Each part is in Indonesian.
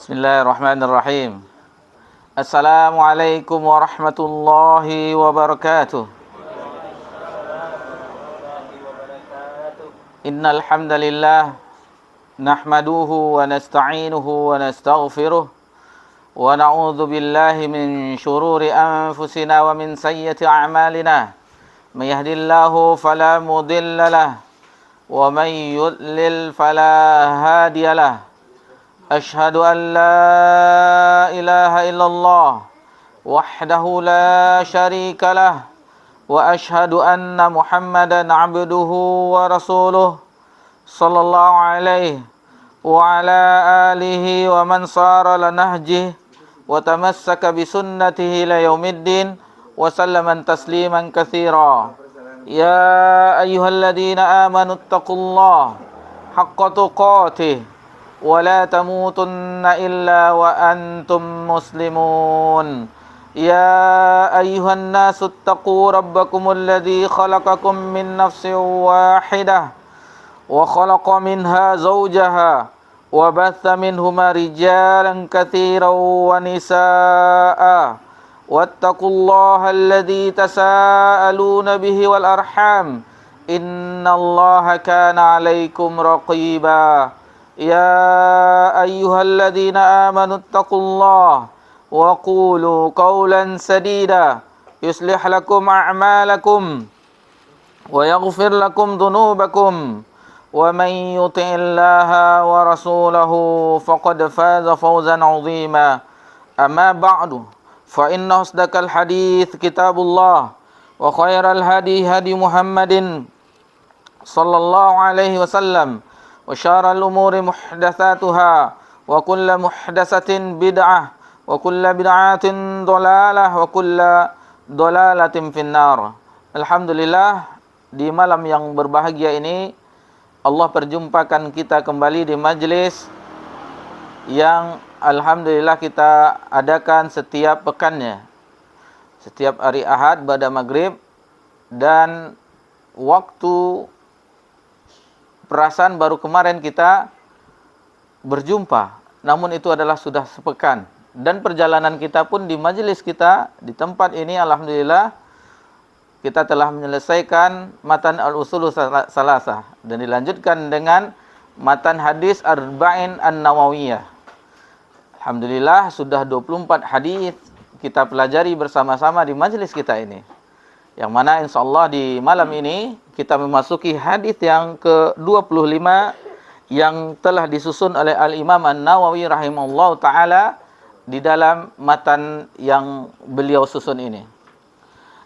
Bismillahirrahmanirrahim. Assalamualaikum warahmatullahi wabarakatuh. Innal hamdalillah nahmaduhu wa nasta'inuhu wa nastaghfiruh wa na'udzu billahi min shururi anfusina wa min sayyiati a'malina. May yahdihillahu fala mudilla lahu wa may yudlil fala hadiyalah. Ashhadu an la ilaha illallah wahdahu la syarika lah wa ashhadu anna Muhammadan abduhu wa rasuluh sallallahu alaihi wa ala alihi wa man sara ala nahjih wa tamassaka bi sunnatihi ila yaumiddin wa sallaman tasliman katsira. Ya ayyuhalladzina amanu taqullaha haqqa tuqatih ولا تموتن إلا وأنتم مسلمون يا أيها الناس اتقوا ربكم الذي خلقكم من نفس واحدة وخلق منها زوجها وبث منهما رجالا كثيرا ونساء واتقوا الله الذي تساءلون به والأرحام إن الله كان عليكم رقيبا يا أيها الذين آمنوا اتقوا الله وقولوا قولا سديدا يصلح لكم أعمالكم ويغفر لكم ذنوبكم ومن يطع الله ورسوله فقد فاز فوزا عظيما أما بعد فإن أصدق الحديث كتاب الله وخير الهدي هدي محمد صلى الله عليه وسلم وشار الأمور محدثاتها وكل محدثة بدعة وكل بدعة ضلالة وكل ضلالة في النار. Alhamdulillah, di malam yang berbahagia ini Allah perjumpakan kita kembali di majlis yang alhamdulillah kita adakan setiap pekannya, setiap hari Ahad pada maghrib, dan waktu perasaan baru kemarin kita berjumpa, namun itu adalah sudah sepekan. Dan perjalanan kita pun di majelis kita, di tempat ini alhamdulillah kita telah menyelesaikan matan al-usul salasah dan dilanjutkan dengan matan hadis arba'in an-nawawiyah. Alhamdulillah sudah 24 hadis kita pelajari bersama-sama di majelis kita ini, yang mana insyaallah di malam ini kita memasuki hadis yang ke-25 yang telah disusun oleh Al-Imam An-Nawawi rahimahullah ta'ala di dalam matan yang beliau susun ini.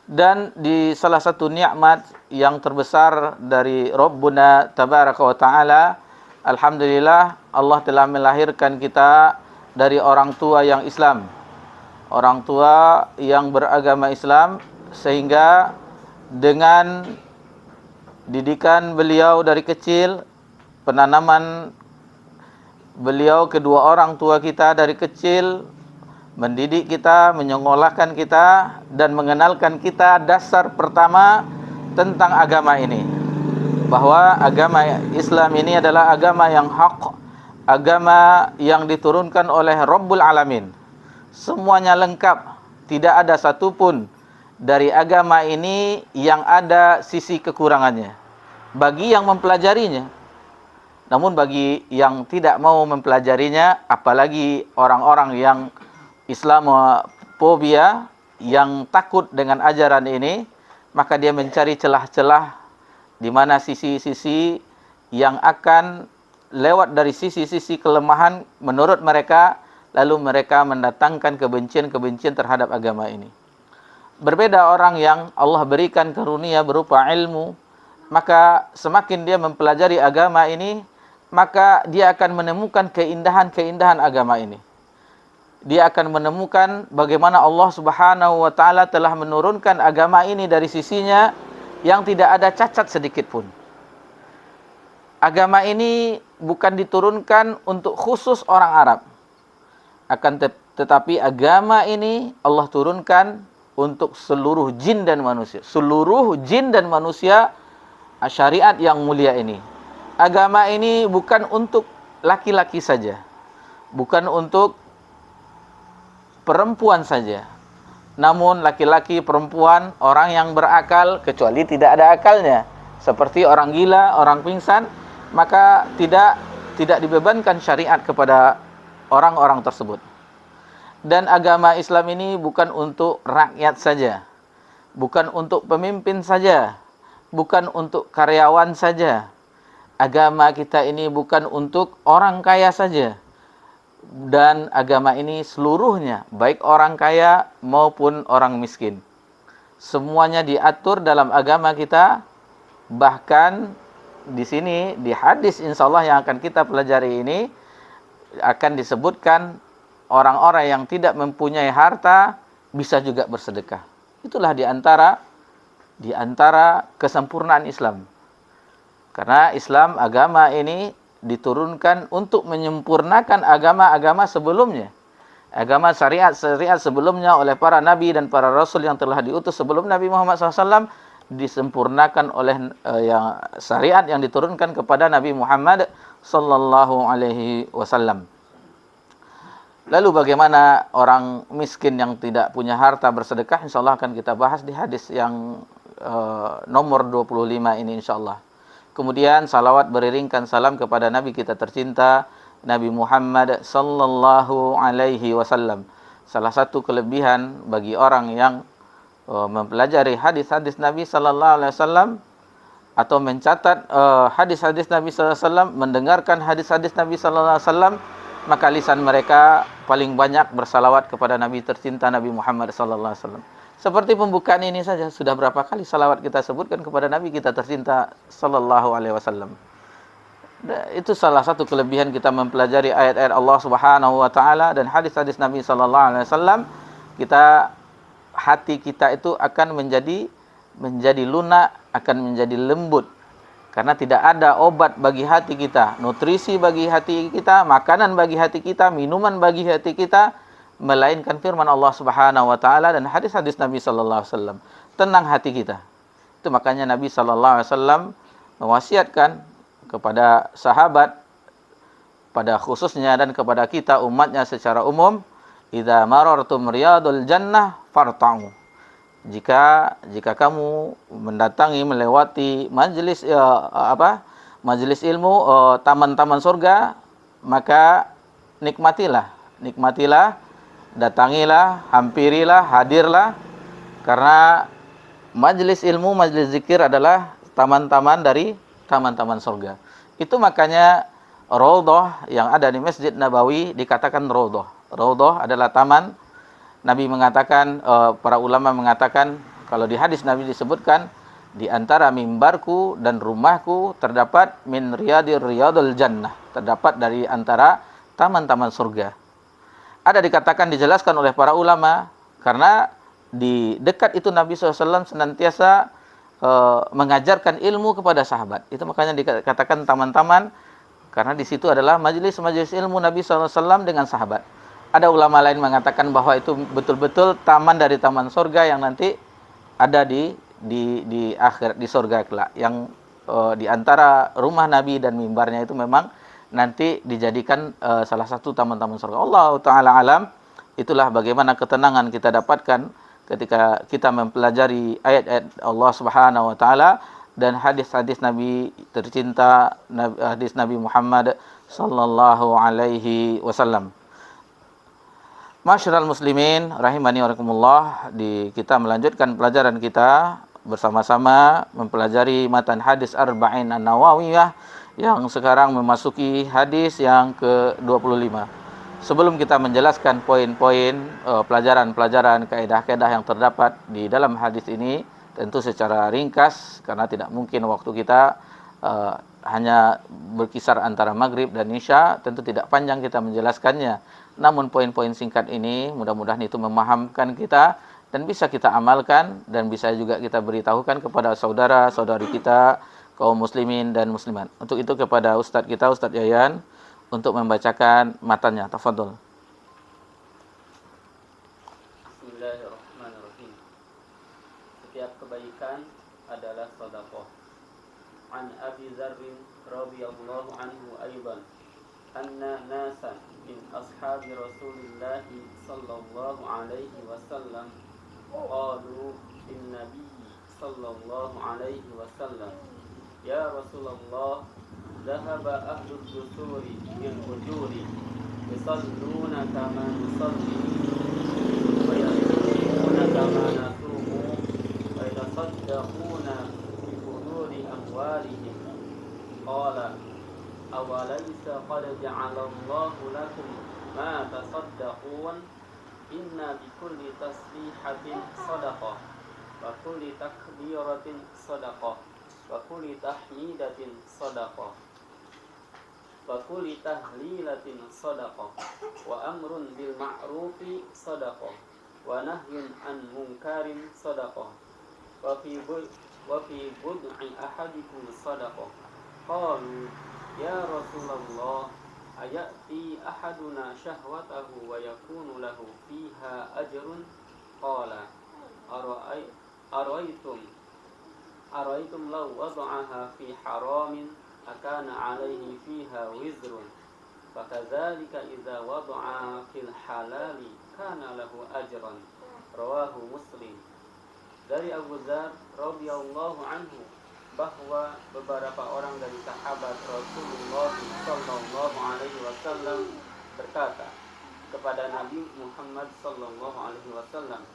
Dan di salah satu nikmat yang terbesar dari Rabbuna Tabaraka wa Ta'ala, alhamdulillah Allah telah melahirkan kita dari orang tua yang Islam, orang tua yang beragama Islam, sehingga dengan didikan beliau dari kecil, penanaman beliau, kedua orang tua kita dari kecil mendidik kita, menyekolahkan kita dan mengenalkan kita dasar pertama tentang agama ini, bahwa agama Islam ini adalah agama yang hak, agama yang diturunkan oleh Rabbul Alamin. Semuanya lengkap, tidak ada satupun dari agama ini yang ada sisi kekurangannya bagi yang mempelajarinya. Namun bagi yang tidak mau mempelajarinya, apalagi orang-orang yang Islamofobia, yang takut dengan ajaran ini, maka dia mencari celah-celah di mana sisi-sisi yang akan lewat dari sisi-sisi kelemahan menurut mereka, lalu mereka mendatangkan kebencian-kebencian terhadap agama ini. Berbeda orang yang Allah berikan karunia berupa ilmu, maka semakin dia mempelajari agama ini, maka dia akan menemukan keindahan-keindahan agama ini. Dia akan menemukan bagaimana Allah Subhanahu wa Ta'ala telah menurunkan agama ini dari sisinya yang tidak ada cacat sedikit pun. Agama ini bukan diturunkan untuk khusus orang Arab, tetapi agama ini Allah turunkan untuk seluruh jin dan manusia. Seluruh jin dan manusia, syariat yang mulia ini. Agama ini bukan untuk laki-laki saja. bukan untuk perempuan saja. Namun laki-laki, perempuan, orang yang berakal, kecuali tidak ada akalnya, seperti orang gila, orang pingsan, maka tidak dibebankan syariat kepada orang-orang tersebut. Dan agama Islam ini bukan untuk rakyat saja, bukan untuk pemimpin saja, bukan untuk karyawan saja. Agama kita ini bukan untuk orang kaya saja. Dan agama ini seluruhnya, baik orang kaya maupun orang miskin, semuanya diatur dalam agama kita. Bahkan di sini, di hadis insyaallah yang akan kita pelajari ini, akan disebutkan orang-orang yang tidak mempunyai harta bisa juga bersedekah. Itulah di antara kesempurnaan Islam. Karena Islam, agama ini diturunkan untuk menyempurnakan agama-agama sebelumnya. Agama syariat sebelumnya oleh para nabi dan para rasul yang telah diutus sebelum Nabi Muhammad SAW disempurnakan oleh syariat yang diturunkan kepada Nabi Muhammad sallallahu alaihi wasallam. Lalu bagaimana orang miskin yang tidak punya harta bersedekah? Insyaallah akan kita bahas di hadis yang nomor 25 ini insyaallah. Kemudian salawat beriringkan salam kepada Nabi kita tercinta Nabi Muhammad sallallahu alaihi wasallam. Salah satu kelebihan bagi orang yang mempelajari hadis-hadis Nabi sallallahu alaihi wasallam atau mencatat hadis-hadis Nabi sallallahu alaihi wasallam, mendengarkan hadis-hadis Nabi sallallahu alaihi wasallam, maka lisan mereka paling banyak bersalawat kepada Nabi tercinta Nabi Muhammad sallallahu alaihi wasallam. Seperti pembukaan ini saja, sudah berapa kali salawat kita sebutkan kepada Nabi kita tercinta sallallahu alaihi wasallam. Itu salah satu kelebihan kita mempelajari ayat-ayat Allah Subhanahu wa taala dan hadis-hadis Nabi sallallahu alaihi wasallam. Hati kita itu akan menjadi lunak, akan menjadi lembut. Karena tidak ada obat bagi hati kita, nutrisi bagi hati kita, makanan bagi hati kita, minuman bagi hati kita, melainkan firman Allah Subhanahu wa taala dan hadis-hadis Nabi sallallahu alaihi wasallam. Tenang hati kita. Itu makanya Nabi sallallahu alaihi wasallam mewasiatkan kepada sahabat pada khususnya dan kepada kita umatnya secara umum, idza marartum riyadul jannah farta'u. Jika kamu mendatangi, melewati majelis majelis ilmu, taman-taman surga, maka nikmatilah, datangilah, hampirilah, hadirlah, karena majelis ilmu, majelis zikir adalah taman-taman dari taman-taman surga. Itu makanya Raudhah yang ada di Masjid Nabawi dikatakan Raudhah. Raudhah adalah taman. Nabi mengatakan, para ulama mengatakan, kalau di hadis Nabi disebutkan, di antara mimbarku dan rumahku terdapat min riyadul jannah, terdapat dari antara taman-taman surga. Ada dikatakan, dijelaskan oleh para ulama, karena di dekat itu Nabi SAW senantiasa mengajarkan ilmu kepada sahabat. Itu makanya dikatakan taman-taman, karena di situ adalah majelis-majelis ilmu Nabi SAW dengan sahabat. Ada ulama lain mengatakan bahwa itu betul-betul taman dari taman surga yang nanti ada di akhirat, di surga kelak. Yang di antara rumah Nabi dan mimbarnya itu memang nanti dijadikan salah satu taman-taman surga. Allah Ta'ala alam. Itulah bagaimana ketenangan kita dapatkan ketika kita mempelajari ayat-ayat Allah Subhanahu wa taala dan hadis-hadis Nabi tercinta, hadis Nabi Muhammad sallallahu alaihi wasallam. Masyarul muslimin rahimani wa rahimakumullah, kita melanjutkan pelajaran kita bersama-sama mempelajari matan hadis Arba'in An-Nawawiyah yang sekarang memasuki hadis yang ke-25. Sebelum kita menjelaskan poin-poin pelajaran-pelajaran kaidah-kaidah yang terdapat di dalam hadis ini, tentu secara ringkas karena tidak mungkin waktu kita hanya berkisar antara maghrib dan isya, tentu tidak panjang kita menjelaskannya. Namun poin-poin singkat ini mudah-mudahan itu memahamkan kita dan bisa kita amalkan dan bisa juga kita beritahukan kepada saudara-saudari kita kaum muslimin dan muslimat. Untuk itu kepada Ustadz kita, Ustadz Yayan, untuk membacakan matanya. Tafadhol. Bismillahirrahmanirrahim. Setiap kebaikan adalah sedekah. An Abi Dzar radhiyallahu anhu aidan anna nasan min ashabi Rasulillah sallallahu alaihi wasallam qalu lin nabiy sallallahu alaihi wasallam, ya Rasulullah, dhahaba ahlud dusuri bil ujuri yusalluna kama nusalli wa yasumuna kama nasumu wa yatasaddaquna bi fuduri amwalihim. Qala awalaysa qad ja'alallahu lakum ma tasaddaqun, inna bikulli tasbihatin sadaqah wa kulli takbiratin sadaqah wa kulli tahmidatin sadaqah wa kulli tahlilatin sadaqah wa amrun bil ma'rufi sadaqah wa nahyun an munkarin sadaqah wa fi bud'i ahadikum sadaqah. Qalu ya Rasulullah, ayati ahaduna syahwatahu wa yakunu lahu fiha ajrun? Qala araitum law wada'aha fi haramin akana alaihi fiha wizrun, fakadzalika idza wada'aha fil halali kana lahu ajran. Rawahu Muslim. Dari Abu Dzar radhiyallahu anhu bahwa beberapa orang dari sahabat Rasulullah sallallahu alaihi wasallam berkata kepada Nabi Muhammad sallallahu alaihi wasallam,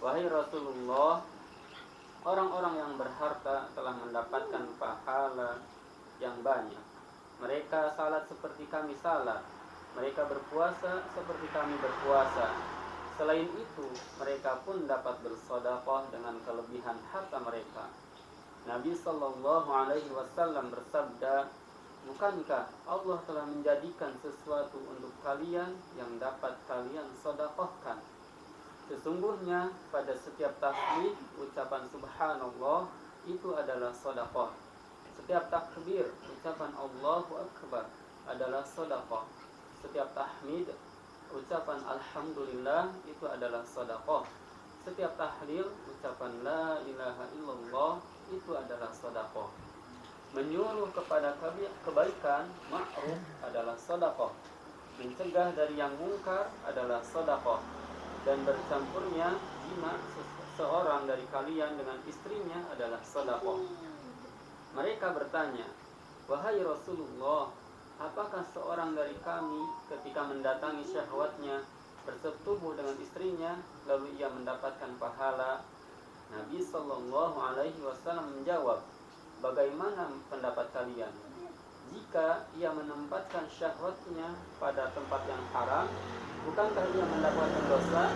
wahai Rasulullah, orang-orang yang berharta telah mendapatkan pahala yang banyak. Mereka salat seperti kami salat, mereka berpuasa seperti kami berpuasa. Selain itu, mereka pun dapat bersedekah dengan kelebihan harta mereka. Nabi sallallahu alaihi wasallam bersabda, bukankah Allah telah menjadikan sesuatu untuk kalian yang dapat kalian sedekahkan? Sesungguhnya pada setiap tasbih ucapan subhanallah itu adalah sedekah. Setiap takbir ucapan Allahu akbar adalah sedekah. Setiap tahmid ucapan alhamdulillah itu adalah sedekah. Setiap tahlil ucapan la ilaha illallah itu adalah sedekah. Menyuruh kepada kebaikan ma'ruf adalah sedekah. Mencegah dari yang mungkar adalah sedekah. Dan bercampurnya jima seorang dari kalian dengan istrinya adalah sedekah. Mereka bertanya, wahai Rasulullah, apakah seorang dari kami ketika mendatangi syahwatnya bersetubuh dengan istrinya lalu ia mendapatkan pahala? Nabi sallallahu alaihi wasallam menjawab, bagaimana pendapat kalian? Jika ia menempatkan syahwatnya pada tempat yang haram, bukankah ia mendapatkan dosa?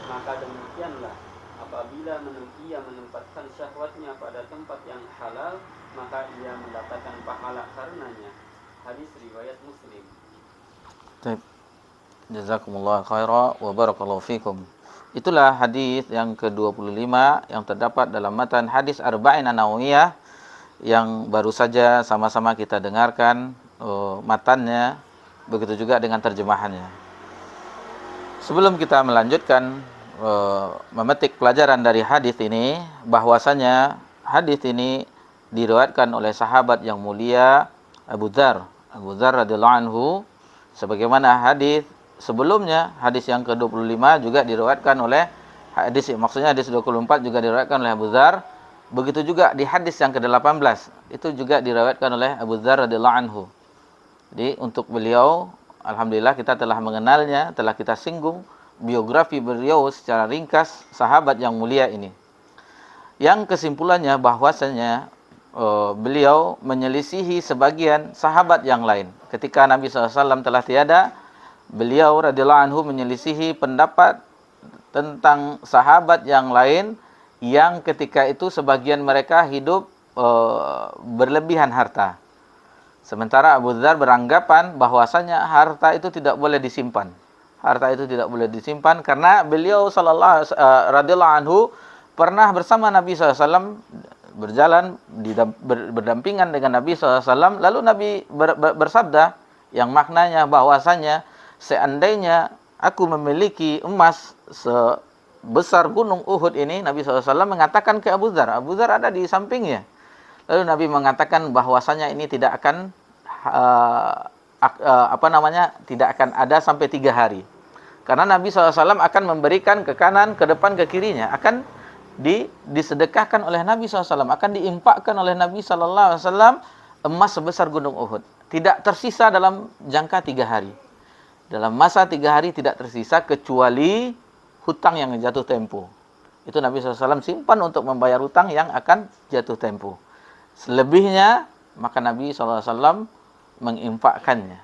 Maka demikianlah, apabila ia menempatkan syahwatnya pada tempat yang halal, maka ia mendapatkan pahala karenanya. Hadis riwayat Muslim. Baik. Jazakumullah khairan wa barakallahu fikum. Itulah hadis yang ke-25 yang terdapat dalam matan hadis Arba'in An-Nawawiyah yang baru saja sama-sama kita dengarkan matannya, begitu juga dengan terjemahannya. Sebelum kita melanjutkan memetik pelajaran dari hadis ini, bahwasanya hadis ini diriwayatkan oleh sahabat yang mulia Abu Dzar radhiyallahu anhu, sebagaimana hadis sebelumnya, hadis yang ke-25 juga diriwayatkan oleh hadis 24 juga diriwayatkan oleh Abu Dzar. Begitu juga di hadis yang ke-18 itu juga diriwayatkan oleh Abu Dzar radhiyallahu anhu. Jadi untuk beliau alhamdulillah kita telah mengenalnya, telah kita singgung biografi beliau secara ringkas, sahabat yang mulia ini. Yang kesimpulannya bahwasanya beliau menyelisihi sebagian sahabat yang lain. Ketika Nabi SAW telah tiada, beliau radhiyallahu anhu menyelisihi pendapat tentang sahabat yang lain yang ketika itu sebagian mereka hidup berlebihan harta. Sementara Abu Dzar beranggapan bahwasanya harta itu tidak boleh disimpan. Harta itu tidak boleh disimpan karena beliau radhiyallahu anhu pernah bersama Nabi SAW berjalan berdampingan dengan Nabi SAW, lalu Nabi bersabda yang maknanya bahwasanya seandainya aku memiliki emas sebesar gunung Uhud ini, Nabi SAW mengatakan ke Abu Dzar ada di sampingnya. Lalu Nabi mengatakan bahwasanya ini tidak akan tidak akan ada sampai 3 hari. Karena Nabi SAW akan memberikan ke kanan, ke depan, ke kirinya. Akan disedekahkan oleh Nabi SAW. Akan diimpakkan oleh Nabi SAW emas sebesar gunung Uhud. Tidak tersisa dalam jangka 3 hari. Dalam masa 3 hari tidak tersisa kecuali hutang yang jatuh tempo. Itu Nabi SAW simpan untuk membayar hutang yang akan jatuh tempo. Selebihnya, maka Nabi SAW menginfakkannya.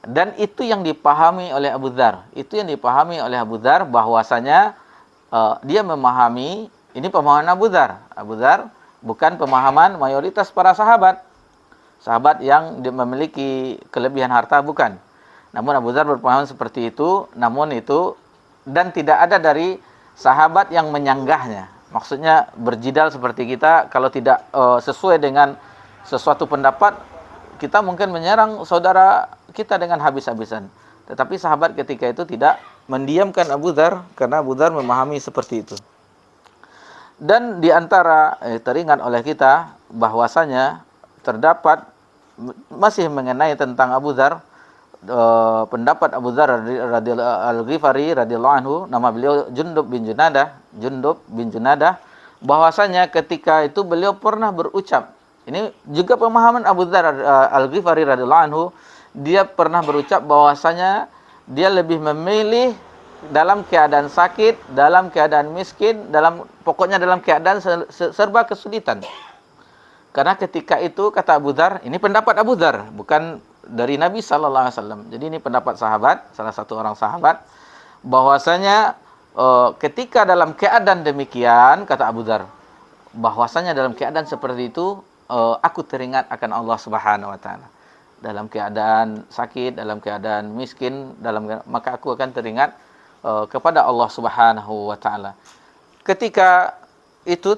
Dan itu yang dipahami oleh Abu Dzar. Itu yang dipahami oleh Abu Dzar bahwasanya dia memahami, ini pemahaman Abu Dzar. Abu Dzar bukan pemahaman mayoritas para sahabat. Sahabat yang memiliki kelebihan harta bukan. Namun Abu Dzar berpaham seperti itu, dan tidak ada dari sahabat yang menyanggahnya. Maksudnya berjidal seperti kita, kalau tidak sesuai dengan sesuatu pendapat, kita mungkin menyerang saudara kita dengan habis-habisan. Tetapi sahabat ketika itu tidak mendiamkan Abu Dzar, karena Abu Dzar memahami seperti itu. Dan di antara teringat oleh kita bahwasanya terdapat masih mengenai tentang Abu Dzar, pendapat Abu Dzar Al-Ghifari radhiyallahu anhu, nama beliau Jundub bin Junadah, bahwasanya ketika itu beliau pernah berucap, ini juga pemahaman Abu Dzar Al-Ghifari radhiyallahu anhu, dia pernah berucap bahwasanya dia lebih memilih dalam keadaan sakit, dalam keadaan miskin, pokoknya dalam keadaan serba kesulitan. Karena ketika itu kata Abu Dzar, ini pendapat Abu Dzar, bukan dari Nabi sallallahu alaihi wasallam. Jadi ini pendapat sahabat, salah satu orang sahabat, bahwasanya ketika dalam keadaan demikian, kata Abu Dzar, bahwasanya dalam keadaan seperti itu aku teringat akan Allah Subhanahu wa taala. Dalam keadaan sakit, dalam keadaan miskin, maka aku akan teringat kepada Allah Subhanahu wa taala. Ketika itu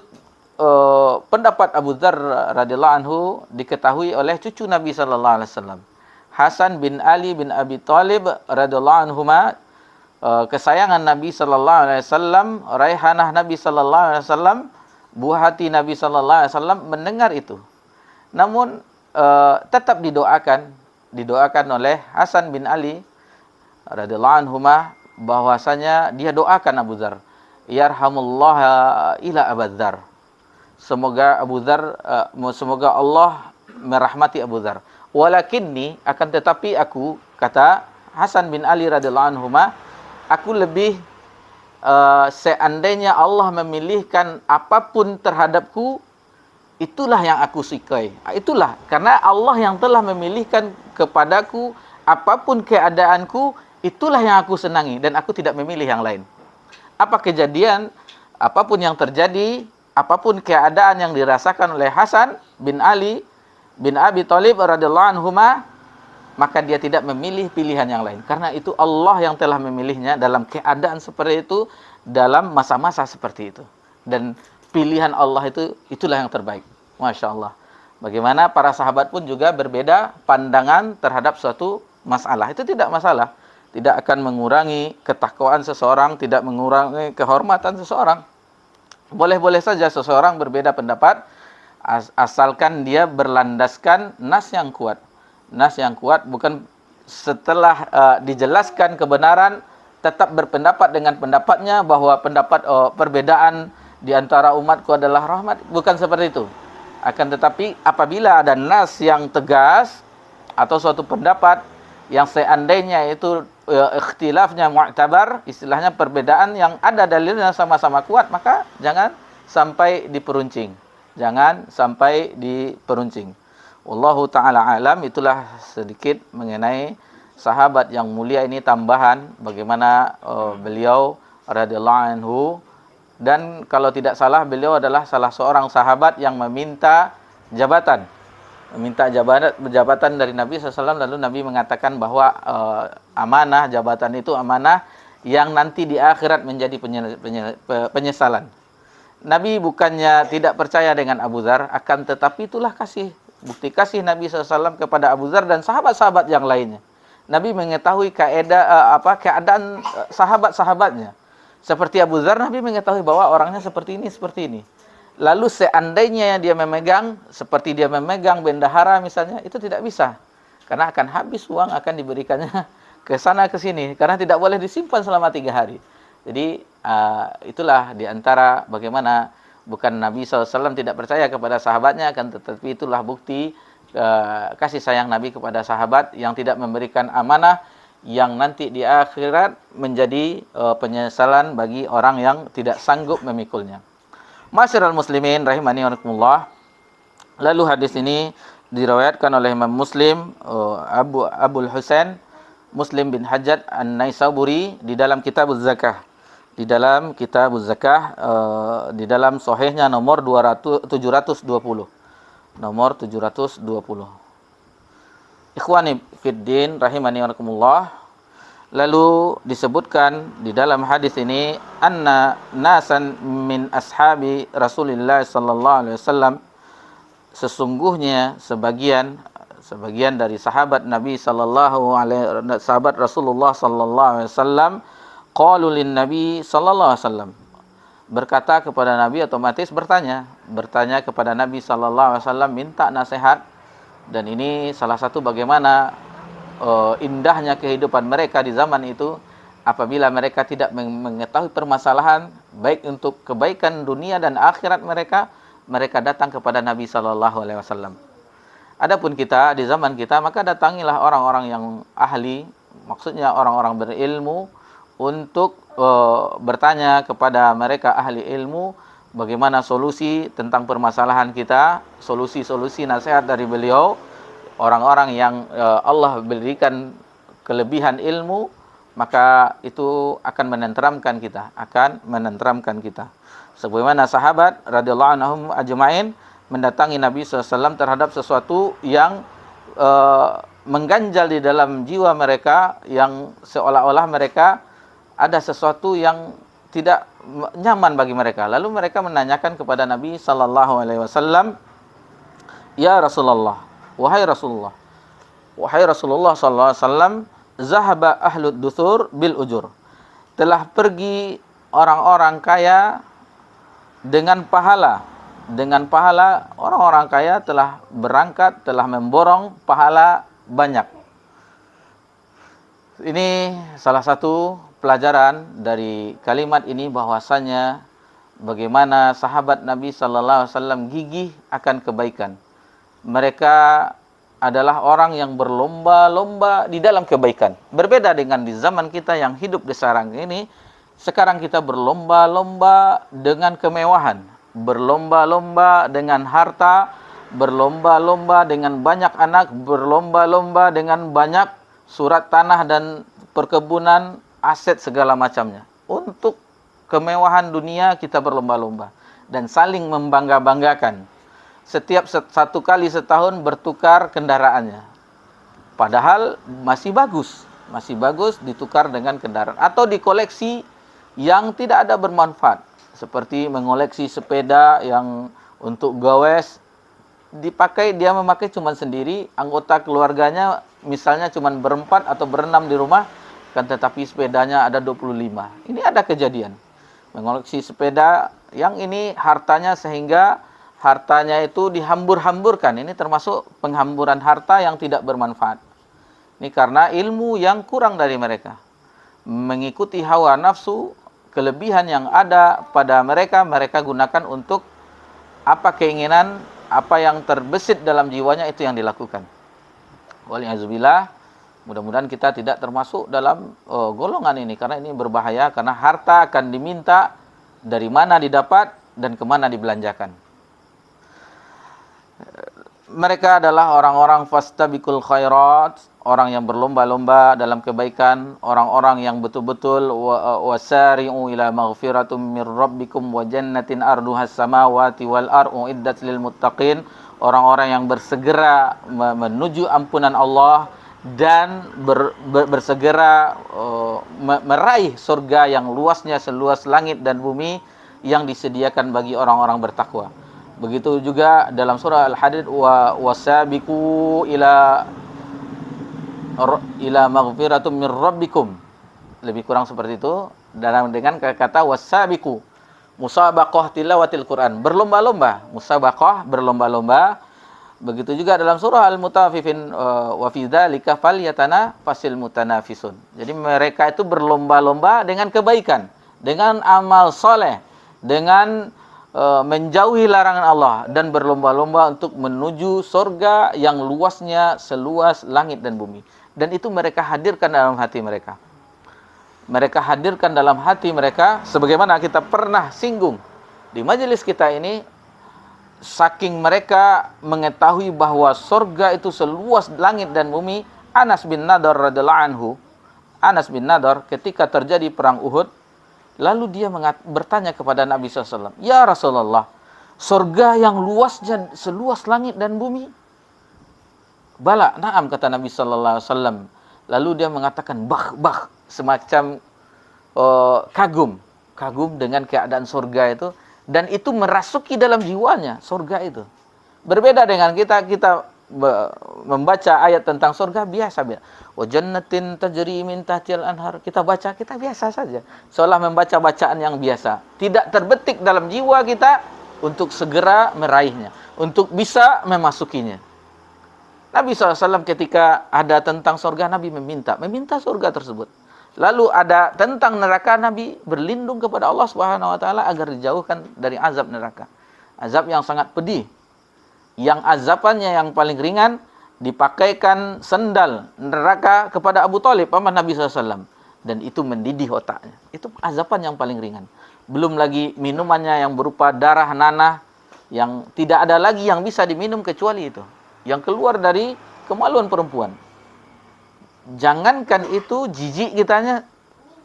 pendapat Abu Dzar radhiyallahu anhu diketahui oleh cucu Nabi sallallahu alaihi wasallam, Hasan bin Ali bin Abi Thalib radhiyallahu anhuma, kesayangan Nabi sallallahu alaihi wasallam, raihanah Nabi sallallahu alaihi wasallam, buah hati Nabi sallallahu alaihi wasallam mendengar itu. Namun tetap didoakan oleh Hasan bin Ali radhiyallahu anhuma, bahwasanya dia doakan Abu Dzar, yarhamullah ila Abu Dzar. Semoga Allah merahmati Abu Dzar. Walakinni, akan tetapi aku, kata Hasan bin Ali radhiyallahu anhuma, aku lebih seandainya Allah memilihkan apapun terhadapku, itulah yang aku sukai. Itulah, karena Allah yang telah memilihkan kepadaku apapun keadaanku, itulah yang aku senangi, dan aku tidak memilih yang lain. Apa kejadian, apapun yang terjadi, apapun keadaan yang dirasakan oleh Hasan bin Ali bin Abi Thalib radhiyallahu anhuma, maka dia tidak memilih pilihan yang lain. Karena itu Allah yang telah memilihnya dalam keadaan seperti itu, dalam masa-masa seperti itu. Dan pilihan Allah itulah yang terbaik. Masya Allah. Bagaimana para sahabat pun juga berbeda pandangan terhadap suatu masalah. Itu tidak masalah. Tidak akan mengurangi ketakwaan seseorang, tidak mengurangi kehormatan seseorang. Boleh-boleh saja seseorang berbeda pendapat, asalkan dia berlandaskan nas yang kuat. Nas yang kuat, bukan setelah dijelaskan kebenaran tetap berpendapat dengan pendapatnya, bahwa perbedaan di antara umatku adalah rahmat. Bukan seperti itu. Akan tetapi apabila ada nas yang tegas atau suatu pendapat yang seandainya itu ikhtilafnya mu'tabar, istilahnya perbedaan yang ada dalilnya sama-sama kuat, maka jangan sampai diperuncing. Jangan sampai diperuncing. Wallahu ta'ala alam. Itulah sedikit mengenai sahabat yang mulia ini, tambahan bagaimana beliau radhiyallahu anhu. Dan kalau tidak salah, beliau adalah salah seorang sahabat yang meminta jabatan. Meminta jabatan dari Nabi SAW, lalu Nabi mengatakan bahwa amanah, jabatan itu amanah yang nanti di akhirat menjadi penyesalan. Nabi bukannya tidak percaya dengan Abu Dzar, akan tetapi itulah bukti kasih Nabi SAW kepada Abu Dzar dan sahabat-sahabat yang lainnya. Nabi mengetahui keadaan sahabat-sahabatnya. Seperti Abu Dzar, Nabi mengetahui bahwa orangnya seperti ini. Lalu seandainya dia memegang, seperti dia memegang bendahara misalnya, itu tidak bisa. Karena akan habis uang, akan diberikannya ke sana ke sini, karena tidak boleh disimpan selama 3 hari. Jadi itulah diantara bagaimana bukan Nabi SAW tidak percaya kepada sahabatnya, akan tetapi itulah bukti kasih sayang Nabi kepada sahabat yang tidak memberikan amanah, yang nanti di akhirat menjadi penyesalan bagi orang yang tidak sanggup memikulnya. Masyiral muslimin rahimani wa rahimakumullah. Lalu hadis ini diriwayatkan oleh Imam Muslim, Abul Husain Muslim bin Hajjaj An-Naisaburi di dalam Kitabuz Zakah. Di dalam Kitabuz Zakah, di dalam sahihnya nomor 720. Nomor 720. Ikhwani fiddin rahimani wa rahimakumullah. Lalu disebutkan di dalam hadis ini, anna nasan min ashabi Rasulillah sallallahu alaihi wasallam, sesungguhnya sebagian dari sahabat Nabi sahabat Rasulullah sallallahu alaihi wasallam, qalu lin Nabi sallallahu alaihi wasallam, berkata kepada Nabi, otomatis bertanya kepada Nabi sallallahu alaihi wasallam, minta nasihat. Dan ini salah satu bagaimana indahnya kehidupan mereka di zaman itu, apabila mereka tidak mengetahui permasalahan baik untuk kebaikan dunia dan akhirat mereka datang kepada Nabi sallallahu alaihi wasallam. Adapun kita di zaman kita, maka datangilah orang-orang yang ahli, maksudnya orang-orang berilmu, untuk bertanya kepada mereka ahli ilmu bagaimana solusi tentang permasalahan kita, solusi-solusi nasihat dari beliau. Orang-orang yang Allah berikan kelebihan ilmu, maka itu akan menenteramkan kita, sebagaimana sahabat radhiyallahu anhum ajma'in mendatangi Nabi SAW terhadap sesuatu yang mengganjal di dalam jiwa mereka, yang seolah-olah mereka ada sesuatu yang tidak nyaman bagi mereka. Lalu mereka menanyakan kepada Nabi sallallahu alaihi wasallam, "Ya Rasulullah, wahai Rasulullah sallallahu alaihi wasallam, zahaba ahlud duthur bil ujur." Telah pergi orang-orang kaya dengan pahala. Orang-orang kaya telah berangkat, telah memborong pahala banyak. Ini salah satu pelajaran dari kalimat ini, bahwasanya bagaimana sahabat Nabi sallallahu alaihi wasallam gigih akan kebaikan. Mereka adalah orang yang berlomba-lomba di dalam kebaikan. Berbeda dengan di zaman kita yang hidup di sekarang ini. Sekarang kita berlomba-lomba dengan kemewahan, berlomba-lomba dengan harta, berlomba-lomba dengan banyak anak, berlomba-lomba dengan banyak surat tanah dan perkebunan, aset segala macamnya. Untuk kemewahan dunia kita berlomba-lomba dan saling membangga-banggakan. Setiap satu kali setahun bertukar kendaraannya. Padahal masih bagus ditukar dengan kendaraan, atau dikoleksi yang tidak ada bermanfaat, seperti mengoleksi sepeda yang untuk gawes, dia memakai cuma sendiri, anggota keluarganya misalnya cuma berempat atau berenam di rumah, kan tetapi sepedanya ada 25. Ini ada kejadian mengoleksi sepeda yang ini hartanya, sehingga hartanya itu dihambur-hamburkan. Ini termasuk penghamburan harta yang tidak bermanfaat. Ini karena ilmu yang kurang dari mereka. Mengikuti hawa nafsu, kelebihan yang ada pada mereka gunakan untuk apa keinginan, apa yang terbesit dalam jiwanya, itu yang dilakukan. Waliyazubillah, mudah-mudahan kita tidak termasuk dalam golongan ini, karena ini berbahaya, karena harta akan diminta dari mana didapat dan kemana dibelanjakan. Mereka adalah orang-orang fastabiqul khairat, orang yang berlomba-lomba dalam kebaikan, orang-orang yang betul-betul wasari'u ila maghfiratum mir rabbikum wa jannatin arduhas samawati wal ardu iddat lil muttaqin, orang-orang yang bersegera menuju ampunan Allah dan bersegera meraih surga yang luasnya seluas langit dan bumi yang disediakan bagi orang-orang bertakwa. Begitu juga dalam surah Al-Hadid, wasabiqu ila maghfiratum mir rabbikum. Lebih kurang seperti itu dengan kata wasabiqu. Musabaqah tilawatil Quran, berlomba-lomba, musabaqah berlomba-lomba Begitu juga dalam surah Al-Mutaffifin, wa fi dzalika falyatanafasil mutanafisun. Jadi mereka itu berlomba-lomba dengan kebaikan, dengan amal soleh, dengan menjauhi larangan Allah, dan berlomba-lomba untuk menuju surga yang luasnya seluas langit dan bumi. Dan itu mereka hadirkan dalam hati mereka. Mereka hadirkan dalam hati mereka, sebagaimana kita pernah singgung di majelis kita ini. Saking mereka mengetahui bahwa surga itu seluas langit dan bumi, Anas bin Nadar radhiyallahu anhu, Anas bin Nadar ketika terjadi perang Uhud, lalu dia bertanya kepada Nabi SAW, "Ya Rasulullah, surga yang luasnya seluas langit dan bumi?" "Bala, na'am," kata Nabi SAW. Lalu dia mengatakan bah, semacam kagum dengan keadaan surga itu. Dan itu merasuki dalam jiwanya surga itu. Berbeda dengan kita membaca ayat tentang surga biasa. Wa jannatin tajri min tahtil anhar. Kita baca, kita biasa saja. Seolah membaca bacaan yang biasa. Tidak terbetik dalam jiwa kita untuk segera meraihnya, untuk bisa memasukinya. Nabi SAW ketika ada tentang surga, Nabi meminta surga tersebut. Lalu ada tentang neraka, Nabi berlindung kepada Allah Subhanahu wa taala agar dijauhkan dari azab neraka. Azab yang sangat pedih. Yang azabannya yang paling ringan, dipakaikan sendal neraka kepada Abu Thalib paman Nabi SAW, dan itu mendidih otaknya. Itu azaban yang paling ringan. Belum lagi minumannya yang berupa darah nanah yang tidak ada lagi yang bisa diminum kecuali itu, yang keluar dari kemaluan perempuan. Jangankan itu, jijik kitanya.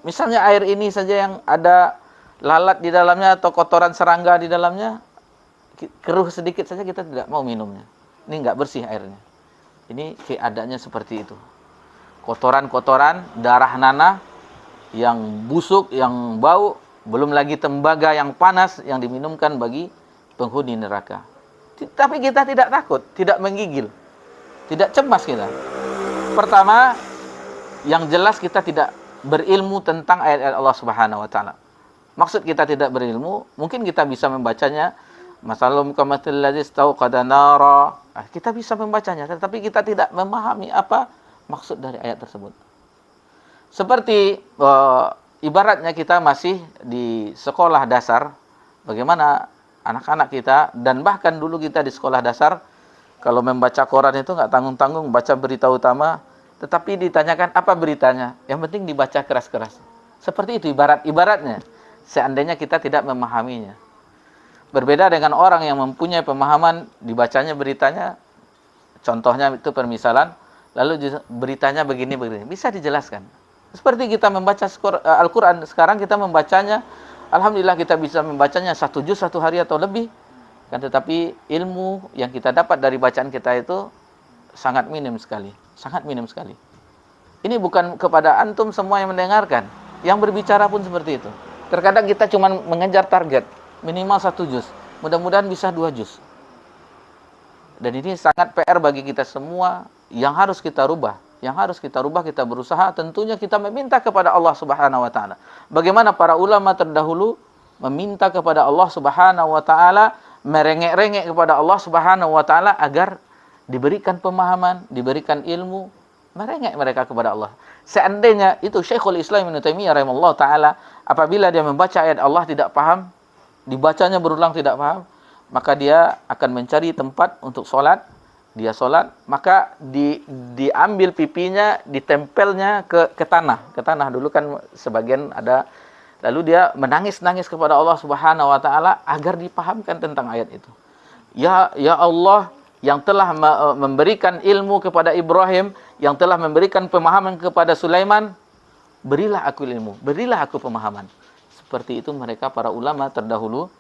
Misalnya air ini saja yang ada lalat di dalamnya atau kotoran serangga di dalamnya, keruh sedikit saja kita tidak mau minumnya. Ini enggak bersih airnya. Ini keadaannya seperti itu. Kotoran-kotoran, darah nanah yang busuk, yang bau, belum lagi tembaga yang panas yang diminumkan bagi penghuni neraka. Tapi kita tidak takut, tidak menggigil, tidak cemas kita. Pertama, yang jelas kita tidak berilmu tentang ayat-ayat Allah Subhanahu wa taala. Maksud kita tidak berilmu, mungkin kita bisa membacanya, masalum kamathil ladzi istauqada nara. Kita bisa membacanya, tetapi kita tidak memahami apa maksud dari ayat tersebut. Seperti ibaratnya kita masih di sekolah dasar, bagaimana anak-anak kita, dan bahkan dulu kita di sekolah dasar, kalau membaca koran itu nggak tanggung-tanggung, baca berita utama, tetapi ditanyakan apa beritanya, yang penting dibaca keras-keras. Seperti itu ibaratnya, seandainya kita tidak memahaminya. Berbeda dengan orang yang mempunyai pemahaman, dibacanya beritanya, contohnya itu permisalan, lalu beritanya begini, bisa dijelaskan. Seperti kita membaca Al-Quran, sekarang kita membacanya, alhamdulillah kita bisa membacanya 1 juz 1 hari atau lebih, kan, tetapi ilmu yang kita dapat dari bacaan kita itu sangat minim sekali. Ini bukan kepada antum semua yang mendengarkan, yang berbicara pun seperti itu. Terkadang kita cuma mengejar target minimal 1 juz, mudah-mudahan bisa 2 juz. Dan ini sangat PR bagi kita semua yang harus kita rubah. Kita berusaha, tentunya kita meminta kepada Allah Subhanahu wa taala. Bagaimana para ulama terdahulu meminta kepada Allah Subhanahu wa taala, merengek-rengek kepada Allah Subhanahu wa taala agar diberikan pemahaman, diberikan ilmu, merengek mereka kepada Allah. Seandainya itu Syekhul Islam Ibnu Taimiyah rahimahullah taala, apabila dia membaca ayat Allah tidak paham, dibacanya berulang tidak paham, maka dia akan mencari tempat untuk sholat. Dia sholat, maka diambil pipinya, ditempelnya ke tanah. Ke tanah dulu kan sebagian ada. Lalu dia menangis-nangis kepada Allah Subhanahu wa taala agar dipahamkan tentang ayat itu. Ya Allah, yang telah memberikan ilmu kepada Ibrahim, yang telah memberikan pemahaman kepada Sulaiman, berilah aku ilmu, berilah aku pemahaman. Seperti itu mereka para ulama terdahulu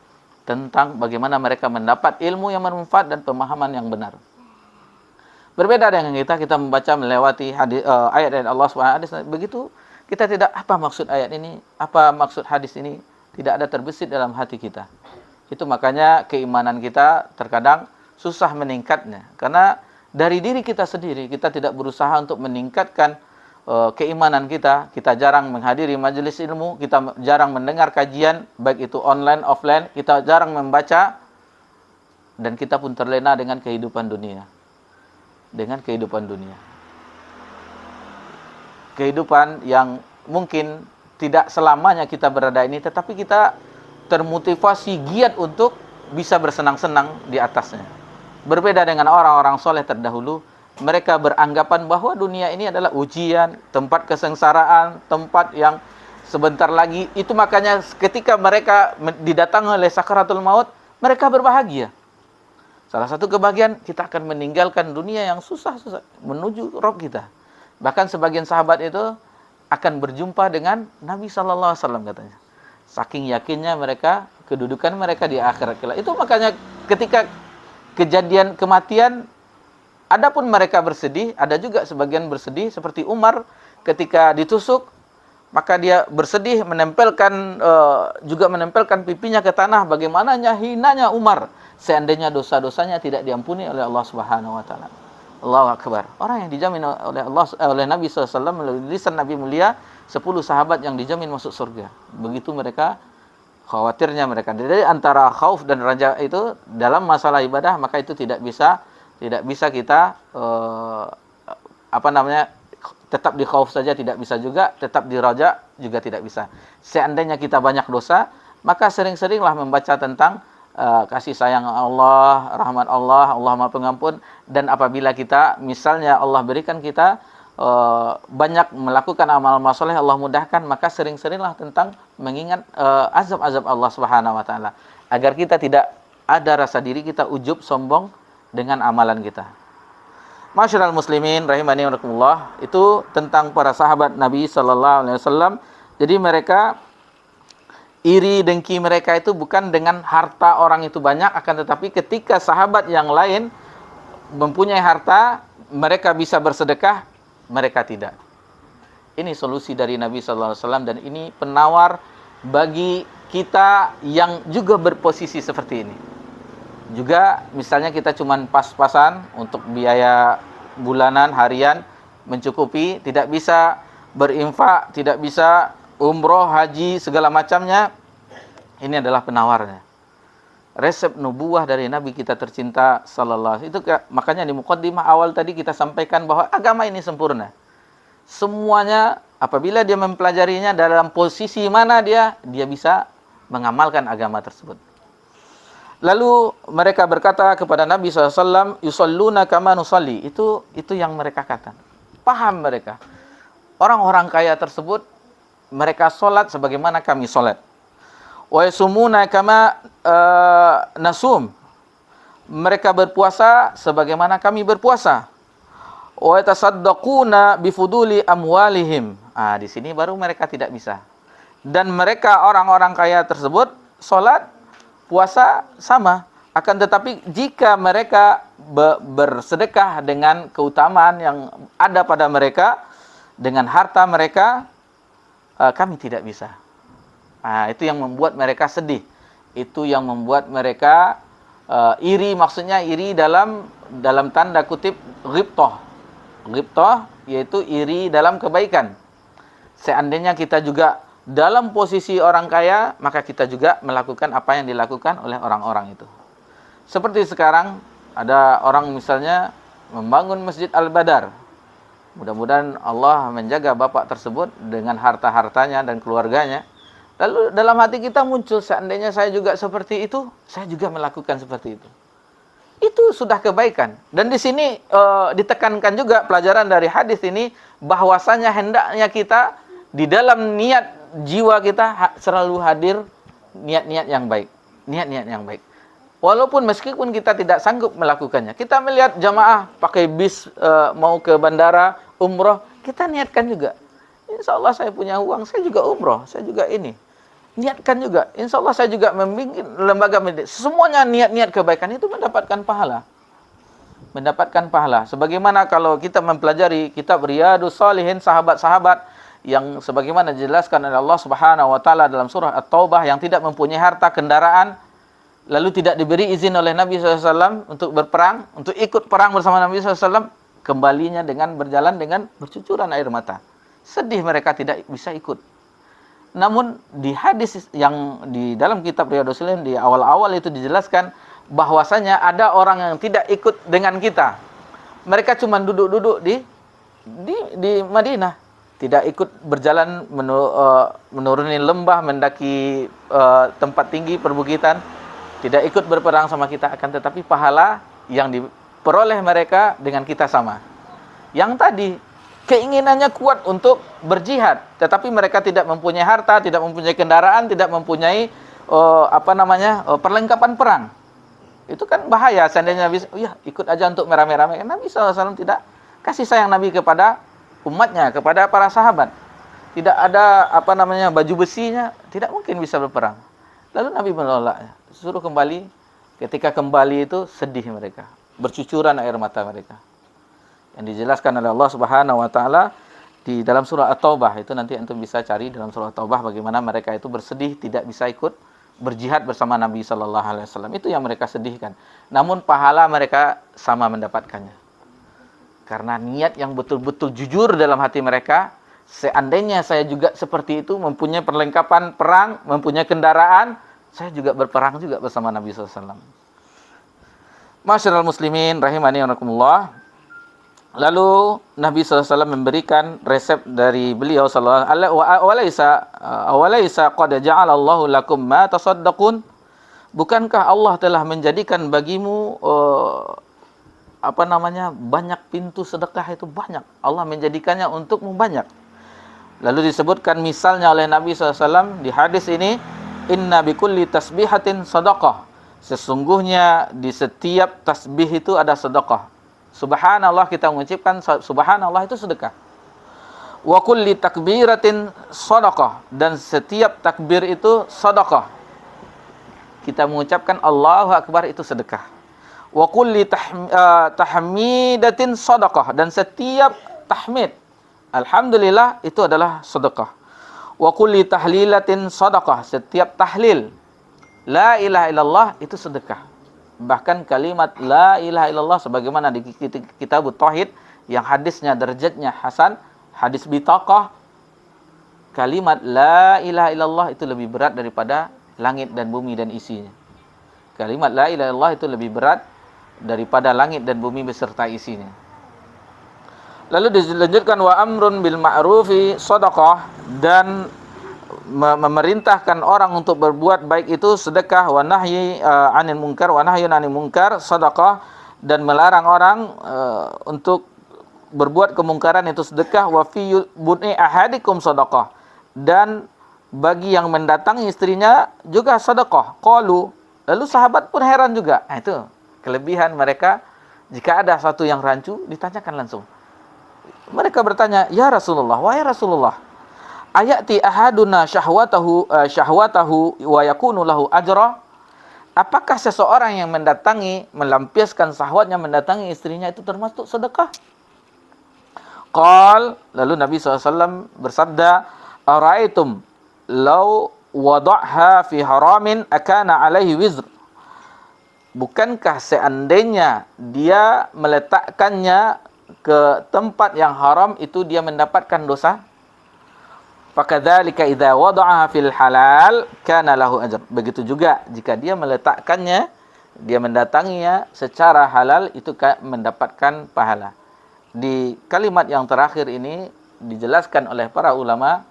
tentang bagaimana mereka mendapat ilmu yang bermanfaat dan pemahaman yang benar. Berbeda dengan kita membaca melewati ayat-ayat Allah SWT, begitu kita tidak, apa maksud ayat ini, apa maksud hadis ini, tidak ada terbesit dalam hati kita. Itu makanya keimanan kita terkadang susah meningkatnya, karena dari diri kita sendiri kita tidak berusaha untuk meningkatkan keimanan kita. Kita jarang menghadiri majelis ilmu, kita jarang mendengar kajian baik itu online offline, kita jarang membaca, dan kita pun terlena dengan kehidupan dunia. Dengan kehidupan dunia. Kehidupan yang mungkin tidak selamanya kita berada ini, tetapi kita termotivasi giat untuk bisa bersenang-senang di atasnya. Berbeda dengan orang-orang soleh terdahulu, mereka beranggapan bahwa dunia ini adalah ujian, tempat kesengsaraan, tempat yang sebentar lagi. Itu makanya ketika mereka didatangi oleh sakaratul maut, mereka berbahagia. Salah satu kebahagiaan, kita akan meninggalkan dunia yang susah-susah menuju Rabb kita. Bahkan sebagian sahabat itu akan berjumpa dengan Nabi SAW katanya. Saking yakinnya mereka, kedudukan mereka di akhirat kelak. Itu makanya ketika kejadian kematian, ada pun mereka bersedih, ada juga sebagian bersedih seperti Umar ketika ditusuk, maka dia bersedih juga menempelkan pipinya ke tanah. Bagaimananya hinanya Umar seandainya dosa-dosanya tidak diampuni oleh Allah Subhanahu wa taala. Allahu akbar. Orang yang dijamin oleh Nabi SAW melalui lisan Nabi mulia 10 sahabat yang dijamin masuk surga. Begitu mereka khawatirnya mereka. Jadi antara khauf dan raja itu dalam masalah ibadah, maka itu tidak bisa kita tetap di khauf saja tidak bisa juga, tetap di raja juga tidak bisa. Seandainya kita banyak dosa, maka sering-seringlah membaca tentang kasih sayang Allah, rahmat Allah, Allah Maha Pengampun. Dan apabila kita misalnya Allah berikan kita banyak melakukan amal-amal soleh, Allah mudahkan, maka sering-seringlah tentang mengingat azab-azab Allah Subhanahu wa taala, agar kita tidak ada rasa diri kita ujub, sombong dengan amalan kita. Masyarul muslimin rahimani wa rahimakumullah, itu tentang para sahabat Nabi sallallahu alaihi wasallam. Jadi mereka iri dengki mereka itu bukan dengan harta orang itu banyak, akan tetapi ketika sahabat yang lain mempunyai harta, mereka bisa bersedekah, mereka tidak. Ini solusi dari Nabi sallallahu alaihi wasallam, dan ini penawar bagi kita yang juga berposisi seperti ini. Juga misalnya kita cuma pas-pasan untuk biaya bulanan, harian mencukupi, tidak bisa berinfak, tidak bisa umroh, haji, segala macamnya. Ini adalah penawarnya. Resep nubuah dari Nabi kita tercinta sallallahu alaihi wasallam. Itu makanya di muqaddimah awal tadi kita sampaikan bahwa agama ini sempurna. Semuanya apabila dia mempelajarinya dalam posisi mana dia bisa mengamalkan agama tersebut. Lalu mereka berkata kepada Nabi SAW, yusalluna kama nusalli. Itu yang mereka kata. Paham mereka. Orang-orang kaya tersebut, mereka solat sebagaimana kami solat. Wa yasumuna kama nasum. Mereka berpuasa sebagaimana kami berpuasa. Wa yatasaddaquna bifuduli amwalihim. Di sini baru mereka tidak bisa. Dan mereka orang-orang kaya tersebut solat, puasa sama. Akan tetapi jika mereka bersedekah dengan keutamaan yang ada pada mereka, dengan harta mereka, kami tidak bisa. Itu yang membuat mereka sedih. Itu yang membuat mereka iri, maksudnya iri dalam tanda kutip ghibthah. Ghibthah yaitu iri dalam kebaikan. Seandainya kita juga dalam posisi orang kaya, maka kita juga melakukan apa yang dilakukan oleh orang-orang itu. Seperti sekarang ada orang misalnya membangun Masjid Al-Badar. Mudah-mudahan Allah menjaga bapak tersebut dengan harta-hartanya dan keluarganya. Lalu dalam hati kita muncul, seandainya saya juga seperti itu, saya juga melakukan seperti itu. Itu sudah kebaikan. Dan di sini ditekankan juga pelajaran dari hadis ini, bahwasanya hendaknya kita di dalam niat jiwa kita selalu hadir niat-niat yang baik. Niat-niat yang baik. Walaupun meskipun kita tidak sanggup melakukannya. Kita melihat jamaah pakai bis mau ke bandara, umroh, kita niatkan juga. Insya Allah saya punya uang, saya juga umroh, saya juga ini. Niatkan juga. Insya Allah saya juga membimbing lembaga pendidikan. Semuanya niat-niat kebaikan itu mendapatkan pahala. Mendapatkan pahala. Sebagaimana kalau kita mempelajari kitab Riyadhus Shalihin, sahabat-sahabat yang sebagaimana dijelaskan oleh Allah Subhanahu wa taala dalam surah At-Taubah, yang tidak mempunyai harta, kendaraan, lalu tidak diberi izin oleh Nabi SAW untuk berperang, untuk ikut perang bersama Nabi SAW, kembalinya dengan berjalan dengan bercucuran air mata. Sedih mereka tidak bisa ikut. Namun di hadis yang di dalam kitab Riyadhus Shalihin di awal-awal itu dijelaskan bahwasanya ada orang yang tidak ikut dengan kita. Mereka cuma duduk-duduk di Madinah, tidak ikut berjalan menuruni lembah, mendaki tempat tinggi perbukitan, tidak ikut berperang sama kita, akan tetapi pahala yang diperoleh mereka dengan kita sama. Yang tadi keinginannya kuat untuk berjihad, tetapi mereka tidak mempunyai harta, tidak mempunyai kendaraan, tidak mempunyai perlengkapan perang. Itu kan bahaya. Seandainya Nabi, ikut aja untuk merame-rame. Nabi SAW tidak kasih sayang Nabi kepada umatnya, kepada para sahabat. Tidak ada baju besinya, tidak mungkin bisa berperang. Lalu Nabi menolaknya, suruh kembali. Ketika kembali itu sedih mereka, bercucuran air mata mereka. Yang dijelaskan oleh Allah Subhanahu wa taala di dalam surah At-Taubah, itu nanti antum bisa cari dalam surah At-Taubah bagaimana mereka itu bersedih tidak bisa ikut berjihad bersama Nabi sallallahu alaihi wasallam. Itu yang mereka sedihkan. Namun pahala mereka sama mendapatkannya. Karena niat yang betul-betul jujur dalam hati mereka, seandainya saya juga seperti itu, mempunyai perlengkapan perang, mempunyai kendaraan, saya juga berperang juga bersama Nabi sallallahu alaihi wasallam. Masyarul muslimin rahimani wa rahimakumullah. Lalu Nabi SAW memberikan resep dari beliau sallallahu alaihi wasallam, awalaysa qad ja'alallahu lakum ma tasaddaqun? Bukankah Allah telah menjadikan bagimu banyak pintu sedekah, itu banyak. Allah menjadikannya untukmu banyak. Lalu disebutkan misalnya oleh Nabi SAW di hadis ini, inna bikulli tasbihatin sadaqah. Sesungguhnya di setiap tasbih itu ada sedekah. Subhanallah, kita mengucapkan subhanallah itu sedekah. Wa kulli takbiratin sadaqah, dan setiap takbir itu sedekah. Kita mengucapkan Allahu Akbar itu sedekah. Wa kulli tahmidatin sadaqah, dan setiap tahmid alhamdulillah itu adalah sedekah. Wa kulli tahlilatin sadaqah, setiap tahlil la ilaha illallah itu sedekah. Bahkan kalimat la ilaha illallah sebagaimana di kitab Tauhid yang hadisnya derajatnya hasan, hadis bitaqah, kalimat la ilaha illallah itu lebih berat daripada langit dan bumi dan isinya. Kalimat la ilaha illallah itu lebih berat daripada langit dan bumi beserta isinya. Lalu dilanjutkan wa amrun bil ma'rufi shadaqah, dan memerintahkan orang untuk berbuat baik itu sedekah, wa nahyi anil munkar wa nahyun anil munkar sedekah, dan melarang orang untuk berbuat kemungkaran itu sedekah, wa fi bun'i ahadikum sedekah, dan bagi yang mendatangi istrinya juga sedekah. Qalu, lalu sahabat pun heran juga. Itu kelebihan mereka, jika ada satu yang rancu ditanyakan langsung. Mereka bertanya, ya Rasulullah, wahai Rasulullah, ayati ahaduna syahwatahu wa yakunu lahu ajra? Apakah seseorang yang melampiaskan syahwatnya, mendatangi istrinya itu termasuk sedekah? Qal, lalu Nabi SAW bersabda, ara'aitum law wada'ha fi haramin akana alaihi wizr? Bukankah seandainya dia meletakkannya ke tempat yang haram itu dia mendapatkan dosa? Fakadzalika idza wada'aha fil halal kana lahu ajr. Begitu juga jika dia meletakkannya, dia mendatanginya secara halal, itu mendapatkan pahala. Di kalimat yang terakhir ini dijelaskan oleh para ulama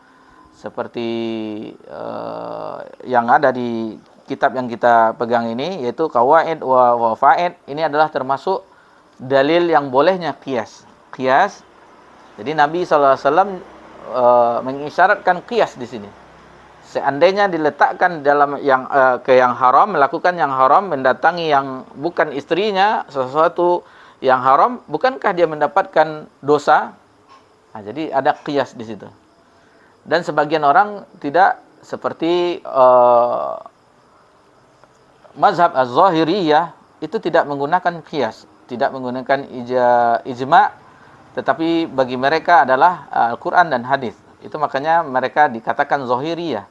seperti yang ada di kitab yang kita pegang ini, yaitu Qawaid wa Faid. Ini adalah termasuk dalil yang bolehnya qiyas. Qiyas. Jadi Nabi SAW mengisyaratkan qiyas di sini. Seandainya diletakkan dalam yang haram, melakukan yang haram, mendatangi yang bukan istrinya, sesuatu yang haram, bukankah dia mendapatkan dosa? Nah, jadi ada qiyas di situ. Dan sebagian orang tidak seperti mazhab az-zahiriyah, itu tidak menggunakan qiyas, tidak menggunakan ijma', tetapi bagi mereka adalah Al-Quran dan hadis. Itu makanya mereka dikatakan zahiriyah.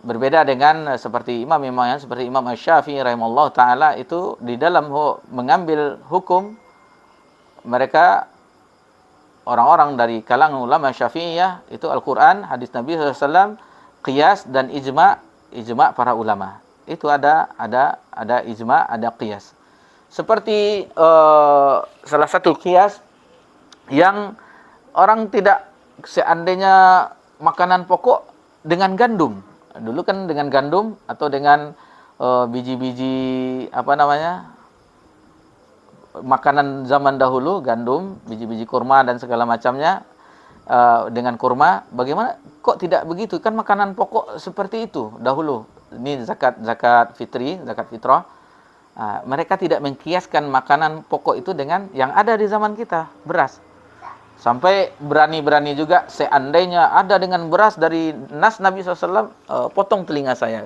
Berbeda dengan seperti imam-imam seperti Imam Asy-Syafi'i rahimallahu taala, itu di dalam mengambil hukum, mereka orang-orang dari kalangan ulama Syafi'iyah itu Al-Quran, hadis Nabi SAW, qiyas dan ijma' para ulama. Itu ada ijma, ada qiyas. Seperti salah satu qiyas yang orang tidak, seandainya makanan pokok dengan gandum. Dulu kan dengan gandum atau dengan biji-biji makanan zaman dahulu, gandum, biji-biji kurma dan segala macamnya, dengan kurma. Bagaimana kok tidak begitu? Kan makanan pokok seperti itu dahulu. Ini zakat fitri, zakat fitrah. Mereka tidak mengkiaskan makanan pokok itu dengan yang ada di zaman kita, beras. Sampai berani-berani juga, seandainya ada dengan beras dari nas Nabi SAW, potong telinga saya.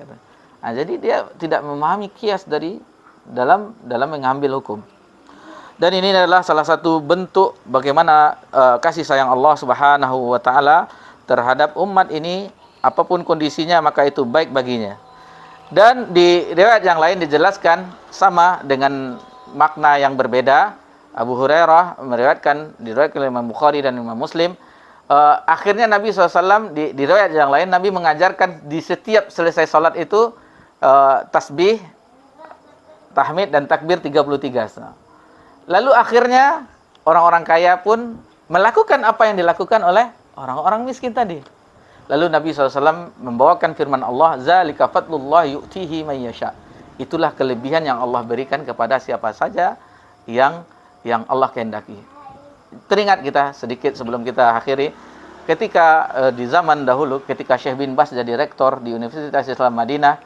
Jadi dia tidak memahami kias dari dalam mengambil hukum. Dan ini adalah salah satu bentuk bagaimana kasih sayang Allah Subhanahu wa taala terhadap umat ini, apapun kondisinya maka itu baik baginya. Dan di riwayat yang lain dijelaskan sama dengan makna yang berbeda. Abu Hurairah diriwayatkan oleh Imam Bukhari dan Imam Muslim. Akhirnya Nabi SAW di riwayat yang lain, Nabi mengajarkan di setiap selesai salat itu tasbih, tahmid dan takbir 33. Lalu akhirnya orang-orang kaya pun melakukan apa yang dilakukan oleh orang-orang miskin tadi. Lalu Nabi SAW membawakan firman Allah, "Zalika fadlullah yu'tihi man yasha." Itulah kelebihan yang Allah berikan kepada siapa saja yang Allah kehendaki. Teringat kita sedikit sebelum kita akhiri, ketika di zaman dahulu, ketika Syekh bin Baz jadi rektor di Universitas Islam Madinah,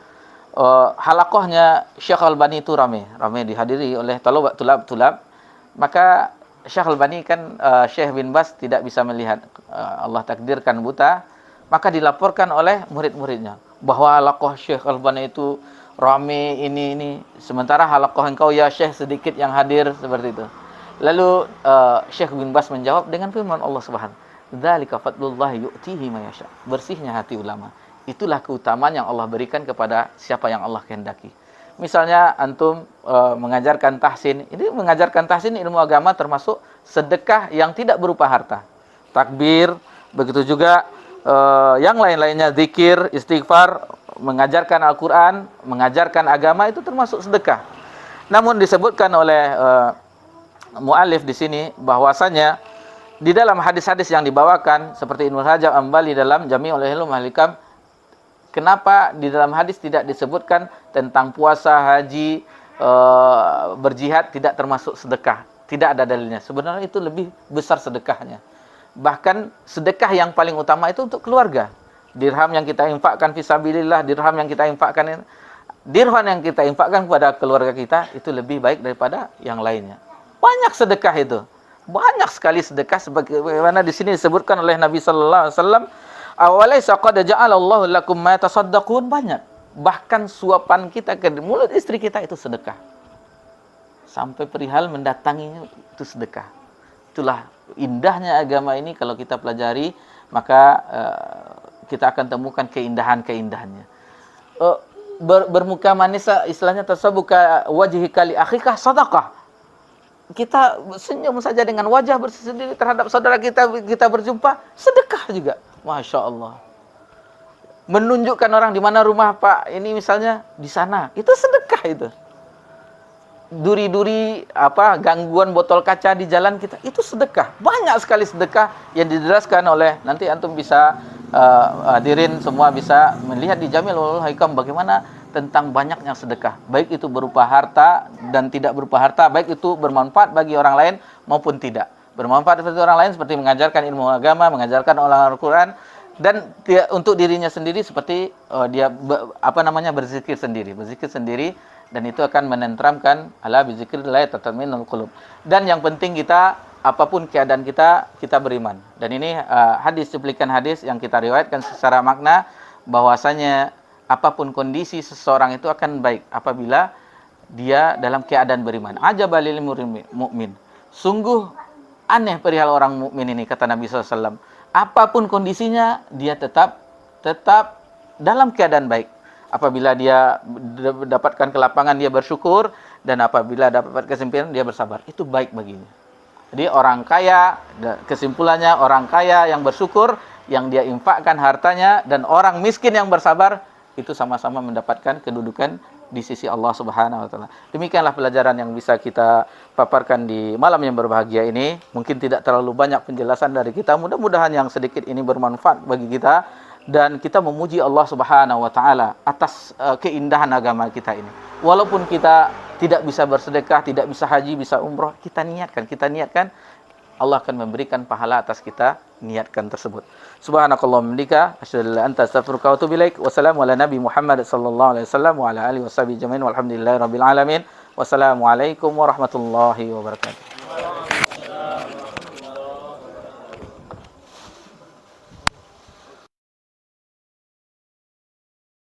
halakohnya Syekh Albani itu ramai dihadiri oleh tulab. Maka Syekh Albani kan Syekh bin Baz tidak bisa melihat, Allah takdirkan buta, maka dilaporkan oleh murid-muridnya bahwa halakoh Syekh Albani itu ramai ini, sementara halakoh engkau ya Syekh sedikit yang hadir, seperti itu. Lalu Syekh bin Baz menjawab dengan firman Allah Subhanahu, "Dzalika fadlullah yu'tihi may yasha." Bersihnya hati ulama, itulah keutamaan yang Allah berikan kepada siapa yang Allah kehendaki. Misalnya antum mengajarkan tahsin. Ini mengajarkan tahsin ilmu agama termasuk sedekah yang tidak berupa harta. Takbir, begitu juga yang lain-lainnya, zikir, istighfar, mengajarkan Al-Quran, mengajarkan agama, itu termasuk sedekah. Namun disebutkan oleh mu'alif di sini bahwasanya di dalam hadis-hadis yang dibawakan seperti Ibnu Rajab Ambali dalam Jami'ul Ulum Al-Hikam, kenapa di dalam hadis tidak disebutkan tentang puasa, haji, berjihad tidak termasuk sedekah? Tidak ada dalilnya. Sebenarnya itu lebih besar sedekahnya. Bahkan sedekah yang paling utama itu untuk keluarga. Dirham yang kita infakkan fisabilillah, dirham yang kita infakkan kepada keluarga kita, itu lebih baik daripada yang lainnya. Banyak sedekah itu. Banyak sekali sedekah sebagaimana di sini disebutkan oleh Nabi sallallahu alaihi wasallam, "Awalaysa qad ja'alallahu lakum ma tasaddaqun." Banyak. Bahkan suapan kita ke mulut istri kita itu sedekah. Sampai perihal mendatanginya itu sedekah. Itulah indahnya agama ini, kalau kita pelajari maka kita akan temukan keindahan-keindahannya. Bermuka manis, istilahnya tasabuka wajhika li akhika sadaqah. Kita senyum saja dengan wajah bersih sendiri terhadap saudara kita berjumpa, sedekah juga. Masya Allah. Menunjukkan orang di mana rumah Pak ini misalnya, di sana, itu sedekah itu. Duri-duri gangguan botol kaca di jalan kita, itu sedekah. Banyak sekali sedekah yang dijelaskan oleh, nanti antum bisa hadirin semua bisa melihat di Jami'ul Hikam bagaimana tentang banyaknya sedekah, baik itu berupa harta dan tidak berupa harta, baik itu bermanfaat bagi orang lain maupun tidak bermanfaat bagi orang lain, seperti mengajarkan ilmu agama, mengajarkan Al-Quran, dan untuk dirinya sendiri seperti dia berzikir sendiri, dan itu akan menenteramkan ala bizikrillah tatma'innul qulub. Dan yang penting kita, apapun keadaan kita beriman. Dan ini cuplikan hadis yang kita riwayatkan secara makna bahwasanya apapun kondisi seseorang itu akan baik apabila dia dalam keadaan beriman. Ajabalil mu'min. Sungguh aneh perihal orang mukmin ini, kata Nabi SAW. Apapun kondisinya, dia tetap dalam keadaan baik. Apabila dia dapatkan kelapangan, dia bersyukur. Dan apabila dapat kesempitan, dia bersabar. Itu baik baginya. Jadi orang kaya, kesimpulannya orang kaya yang bersyukur, yang dia infakkan hartanya, dan orang miskin yang bersabar, itu sama-sama mendapatkan kedudukan di sisi Allah Subhanahu wa taala. Demikianlah pelajaran yang bisa kita paparkan di malam yang berbahagia ini. Mungkin tidak terlalu banyak penjelasan dari kita. Mudah-mudahan yang sedikit ini bermanfaat bagi kita dan kita memuji Allah Subhanahu wa taala atas keindahan agama kita ini. Walaupun kita tidak bisa bersedekah, tidak bisa haji, bisa umroh, kita niatkan, Allah akan memberikan pahala atas kita niatkan tersebut. Subhanakallahumma bihamdika asyhadu an la ilaha illa anta astaghfiruka wa atubu ilaik. Wassalamu ala nabi Muhammad sallallahu alaihi wasallam wa ala alihi washabihi jami'in walhamdulillahi rabbil alamin. Wassalamu alaikum warahmatullahi wabarakatuh.